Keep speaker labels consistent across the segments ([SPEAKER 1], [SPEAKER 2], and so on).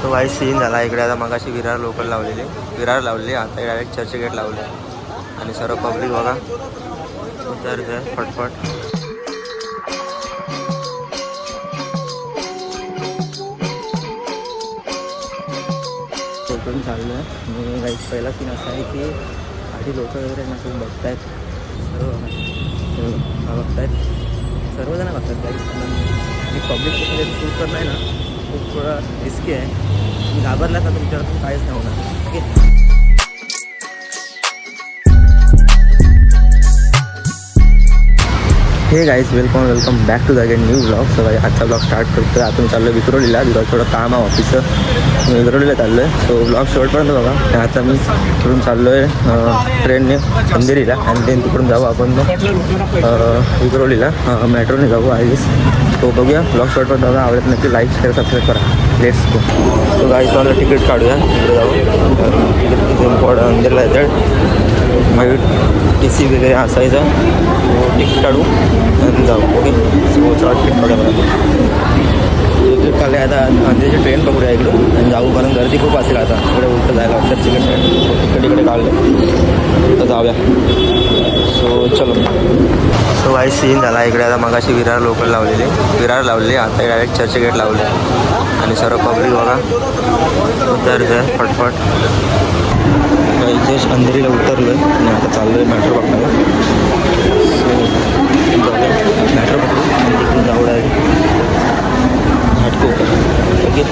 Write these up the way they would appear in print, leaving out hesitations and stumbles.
[SPEAKER 1] So वाईट scene झाला इकडे. आता मगाशी विरार लोकल लावलेले, विरार लावले, आता डायरेक्ट चर्चगेट लावले आणि सर्व पब्लिक बघा उतरत आहे फटफट. लोकल चाललं आहे आणि गाईस पहिला सीन असा आहे की आधी लोक वगैरे ना खूप बघतायत, सर्व बघतायत, सर्वजण बघतात गाईस. आणि पब्लिक वगैरे शूट करणं आहे ना खूप थोडा रिस्की आहे. तुम्ही घाबरला का तुमच्यावर काहीच नाही होणार. Okay. Hey guys welcome back to the again new blog. So आजचा ब्लॉग स्टार्ट करतो आहे. आपण चाललो विक्रोलीला, बिकॉज थोडं काम आहे ऑफिसचं. मी विक्रोलीला चाललो आहे. सो ब्लॉग शेवटपर्यंत बघा. आता मी तिकडून चाललो आहे ट्रेनने अंधेरीला आणि ट्रेन तिकडून जाऊ आपण विक्रोलीला मेट्रोने जाऊ आय गेस. सो बघूया ब्लॉग शेवटपर्यंत बघा. आवडत नक्की लाईक शेअर सबस्क्राईब करा. Let's go. सो गाईज मला तिकीट काढूया तिकडे जाऊ. अंधेरीला येतात मग TC वगैरे असायचं. तिकीट काढू आणि जाऊ. ओके. सो चला तिकीट काढूया. तिकीट काढले आता अंधेरीची ट्रेन पकडूया इकडून आणि जाऊ, कारण गर्दी खूप असेल आता इकडे उलटं जायला वाटतं. तिकीट इकडे काढलं तर जाऊया. सो चलो. सो वाईट सीन झाला इकडे. आता मगाशी विरार लोकल लावलेले, विरार लावले, आता डायरेक्ट चर्चगेट लावले आणि सर्व पब्लिक बघा उतरत आहे फटफट. जस्ट अंधेरीला उतरलो आहे आणि आता चाललो आहे मेट्रो पकडायला. सो मेट्रो पकडू आणि तिकडून जाऊ direct Ghatkopar. Okay.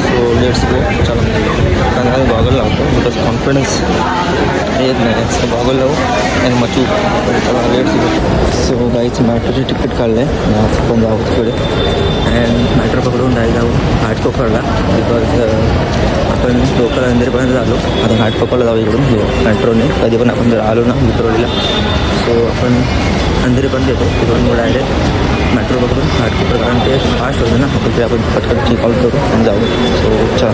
[SPEAKER 1] So let's गो. चला. कारण आम्ही गॉगल लावतो बिकॉज कॉन्फिडन्स येत नाही. सो गॉगल लावू आणि मचू. चला लेट्स गो. सो गाईच मेट्रोचे तिकीट काढलं आहे आणि आज पण जाऊ तिकडे अँड मेट्रो पकडून डायरेक्ट जाऊ घाटकोपरला. बिकॉज आपण लोकल अंधेरीपर्यंत झालो. आता घाटकोपरला जाऊ इकडून मेट्रोने. कधी पण आपण जर आलो ना विक्रोलीला सो आपण अंधेरीपर्यंत येतो. तिकडून डायरेक्ट मेट्रो पकडून घाटकोपर, कारण ते फास्ट होतं ना. आपण ते आपण पटकन चेकआउट करू आणि जाऊ. सो चला.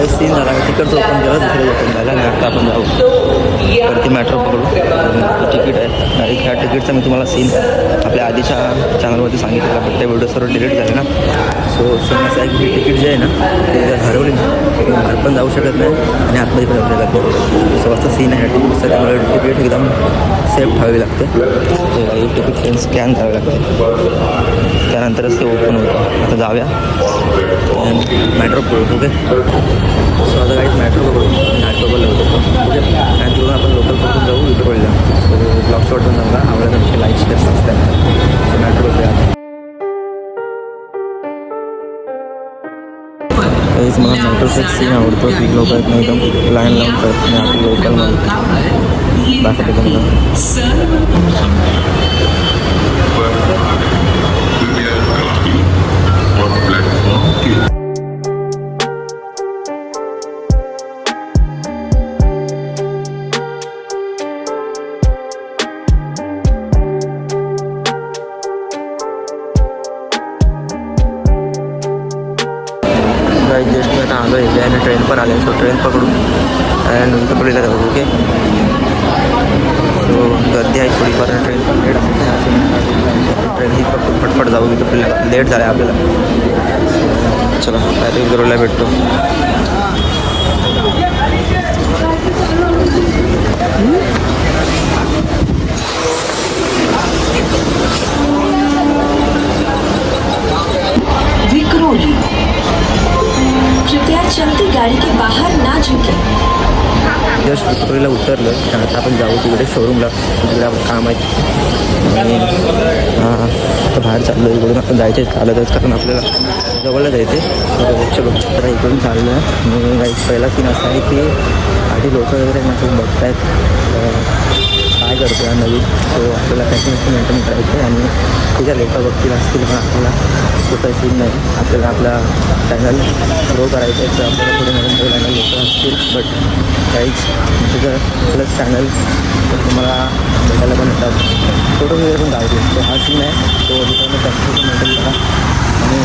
[SPEAKER 1] सीन झाला तिकडचं ओपन केलं, दुसरं ओपन झालं आणि आता आपण जाऊ वरती मेट्रो पकडू. तिकीट आहे डायरेक्ट. ह्या तिकीटचं मी तुम्हाला सीन आपल्या आधीच्या चॅनलवरती सांगितलं, पण त्या व्हिडिओ सर्व डिलीट झाले ना. सो सीन असं आहे की हे तिकीट जे आहे ना ते जर हरवली ना तुम्ही बाहेर पण जाऊ शकत नाही आणि आतमध्ये पण जाऊ शकत नाही. सो असं सीन आहे ह्या तिकीटचं. त्यामुळे तिकीट एकदम सेफ ठेवावी लागते. सो तिकीट स्कॅन करावे लागते, त्यानंतरच ते ओपन होतं. आता जाऊया मेट्रो पकडू. ओके. सो आता काही मेट्रो पकडून घाटकोपरला होतो. ओके. आणि तिकडून आपण लोकल पकडून जाऊ विक्रोलीला. सो ब्लॉग शॉट पण जाऊया. आवडलं नक्की लाईक शेअर सबस्क्राईब करा. सो मेट्रो पकडूया. काहीच मला मेट्रोचा सीन आवडतो की लोक आहेत ना एकदम लाईन लावतात आणि आपली लोकलमध्ये दाखवते त्यांना. जस्ट मी आता आलो आहे आणि ट्रेन पण आले. सो ट्रेन पकडून अँड विक्रोलीला जाऊ. ओके. सो गर्दी आहे थोडीफार. ट्रेन पण लेट ट्रेन ही फटफट जाऊ विक्रोलीला. लेट झालं आहे आपल्याला. चला डायरेक्ट विक्रोलीला भेटतो.
[SPEAKER 2] विक्रोली, कृपया चलती गाड़ी के बाहर ना झुके.
[SPEAKER 1] जस्ट विक्रोलीला उतरलं आणि आता आपण जाऊ तिकडे शोरूमला. तिकडे आपण काम आहे आणि आता बाहेर चाललो. इकडून आपण जायचं आहे चालतच, कारण आपल्याला जवळला जायचं आहे. चलो तर इकडून चाललो आहे. आणि काही पहिला सीन असा आहे की आधी लोक वगैरे ना खूप बघतायत काय करतो आहे नवीन. सो आपल्याला फॅसिनेशन मेंटेन करायचं आहे आणि त्याच्या लेखा बघतील असतील पण आपल्याला कुठं सीन नाही. आपल्याला आपला चॅनल ग्रो करायचं आहे. तर आपल्याला थोडे नवीन नवीन लोक असतील बट काहीच तुझं प्लस चॅनल तर तुम्हाला भेटायला पण येतात, फोटो वगैरे पण लावतील. तो हा सीन आहे. तो दुसऱ्यांना फॅसिनेशन मेंटेन करा आणि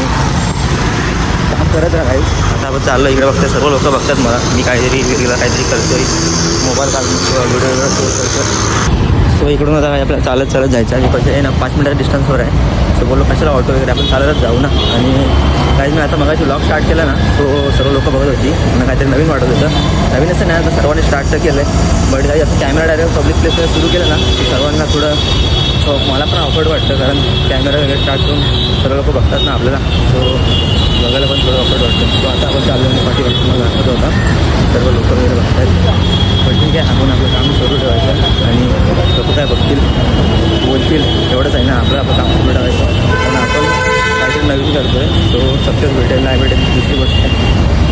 [SPEAKER 1] काम करत राहायच. आता आपण चाललो इकडे बघताय सर्व लोक बघतात मला मी काहीतरी वेगळं काहीतरी करतोय मोबाईल काढून किंवा व्हिडिओ वगैरे शूट करतो. सो इकडून आता आपल्याला चालत जायचं आहे कसं आहे ना 5 मिनिटाच्या डिस्टन्सवर आहे. सो बोललो कशाला ऑटो वगैरे आपण चालतच जाऊ ना. आणि काही मी आता मगाशी व्लॉग स्टार्ट केला ना सो सर्व लोक बघत होती मला काहीतरी नवीन वाटत होतं. नवीन असं नाही आता सर्वांनी स्टार्ट तर केलं आहे बट काही असं कॅमेरा डायरेक्ट पब्लिक प्लेसवर सुरू केलं ना की सर्वांना थोडं सो मला पण ऑफर्ड वाटतं कारण कॅमेरा वगैरे स्टार्ट करून सर्व लोक बघतात ना आपल्याला. सो बघायला पण थोडं ऑफर्ड वाटतं. सो आता आपण चाललो आणि पाठी मला दाखवत होता सर्व लोक वगैरे बघतात. पण ठीक आहे आपण आपलं काम सुरू ठेवायचं आणि लोक काय बघतील बोलतील एवढंच आहे ना आपलं काम सुरू ठेवायचं. पण आपण काहीतरी नवीन करतो आहे सो सक्सेस भेटेल नाही भेटेल दुसरी गोष्ट आहे.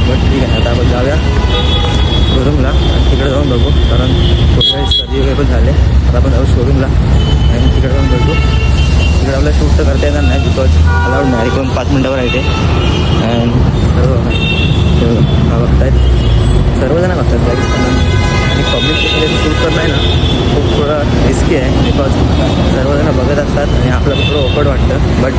[SPEAKER 1] बट ठीक आहे आता आपण जाऊया शोरूमला आणि तिकडे जाऊन बघू कारण थोडे काही सर्दी वगैरे पण झाले. आता आपण जाऊ शोरूमला आणि तिकडे जाऊन बघू. तिकडे आपल्याला शूट तर करता येणार नाही बिकॉज अलाउड नाही इकडून 5 मिनटावर आहे ते. अँड सर्व बघतायत सर्वजण बघतात कारण आणि पब्लिक प्लेसमध्ये शूट करणं आहे ना खूप थोडं रिस्की आहे बिकॉज सर्वजण बघत असतात आणि आपल्याला थोडं ऑकवर्ड वाटतं. बट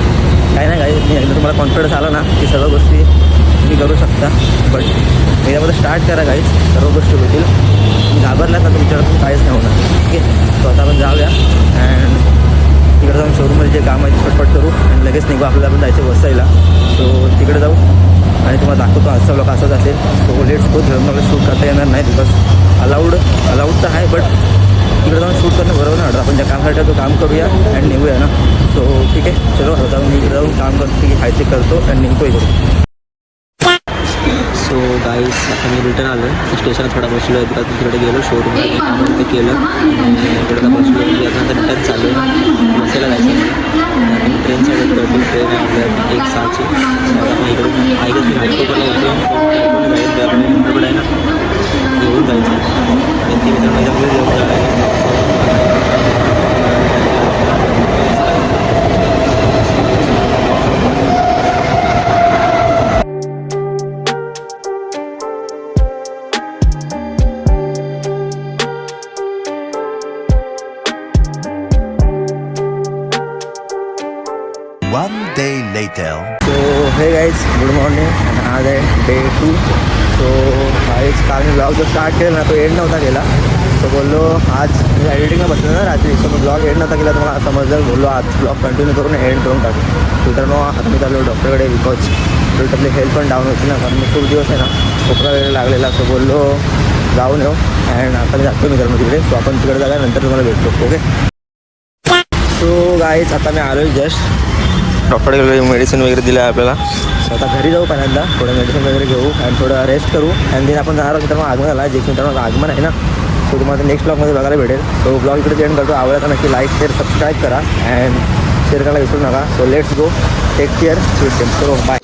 [SPEAKER 1] काय नाही काय मी एकदा तुम्हाला कॉन्फिडन्स आला ना की सर्व गोष्टी तुम्ही करू शकता. बट याच्यामध्ये स्टार्ट करा काहीच सर्व गोष्टी होतील. तुम्ही घाबरलात ना तुमच्याकडून काहीच नाही होणार. ठीक आहे सो आता आपण जाऊया अँड तिकडे जाऊन शोरूममध्ये जे काम आहे ते पटपट करू आणि लगेच निघू. आपल्याला आपण जायचं वसईला सो तिकडे जाऊ आणि तुम्हाला दाखवतो आजचा ब्लॉग असाच असेल. सो लेट्स गो. मला शूट करता येणार नाही बिकॉज अलाउड तर आहे बट तिकडे जाऊन शूट करणं बरोबर नाही वाटतं. आपण ज्या कामासाठी तो काम करूया अँड निघूया ना. सो ठीक आहे चलो आता मी इकडे जाऊन काम करतो की खायचे करतो आणि निघतो इकडे. सो गाईस आता मी रिटर्न आलो आहे स्टेशनला थोडा बसलो आहे तिकडे तिकडे गेलो शोरूमला काम ते केलं इकडे बसलो की आता रिटर्न चालू आहे बसायला जायचं. ट्रेनच्या ट्रेन आहे आपल्या 1:06ची आपण इकडून ऐकत नागपूरला उतरून जायचं आहे ना घेऊन जायचं आणि ती मित्रांनो माझ्याकडे घेऊन जायचं.
[SPEAKER 3] One day later.
[SPEAKER 1] सो हे गाईज गुड मॉर्निंग आणि आज आहे डे 2. सो गाईज काल मी ब्लॉग जो स्टार्ट केला ना तो एंड नव्हता केला. सो बोललो आज मी एडिटिंगला बसलो ना रात्री सो मी ब्लॉग एंड नव्हता केला तुम्हाला समजलं. बोललो आज ब्लॉग कंटिन्यू करून एंड करून टाकू. मित्रांनो आता मी चाललो डॉक्टरकडे बिकॉज थोडी आपली हेल्थ पण डाऊन होती ना कारण मी खूप दिवस आहे ना खोकला वगैरे लागलेला. सो बोललो जाऊन येऊ अँड आता मी जातो मित्रांनो तिकडे. सो आपण तिकडे जाल्यानंतर तुम्हाला भेटतो ओके. सो गाईज आता मी आलो आहे जस्ट डॉक्टरकडे मेडिसिन वगैरे दिलं आहे आपल्याला. सो आता घरी जाऊ पहिल्यांदा थोडं मेडिसिन वगैरे घेऊ आणि थोडं रेस्ट करू आणि देन आपण जाणार मित्रांनो आगमनाला जे मित्रांनो आगमन आहे ना. सो तुम्हाला नेक्स्ट ब्लॉगमध्ये बघायला भेटेल. सो ब्लॉग इकडे सेंड करतो. आवडला तर नक्की लाईक शेअर सबस्क्राईब करा अँड शेअर करायला विसरू नका. So let's go take care sweet team. चलो बाय.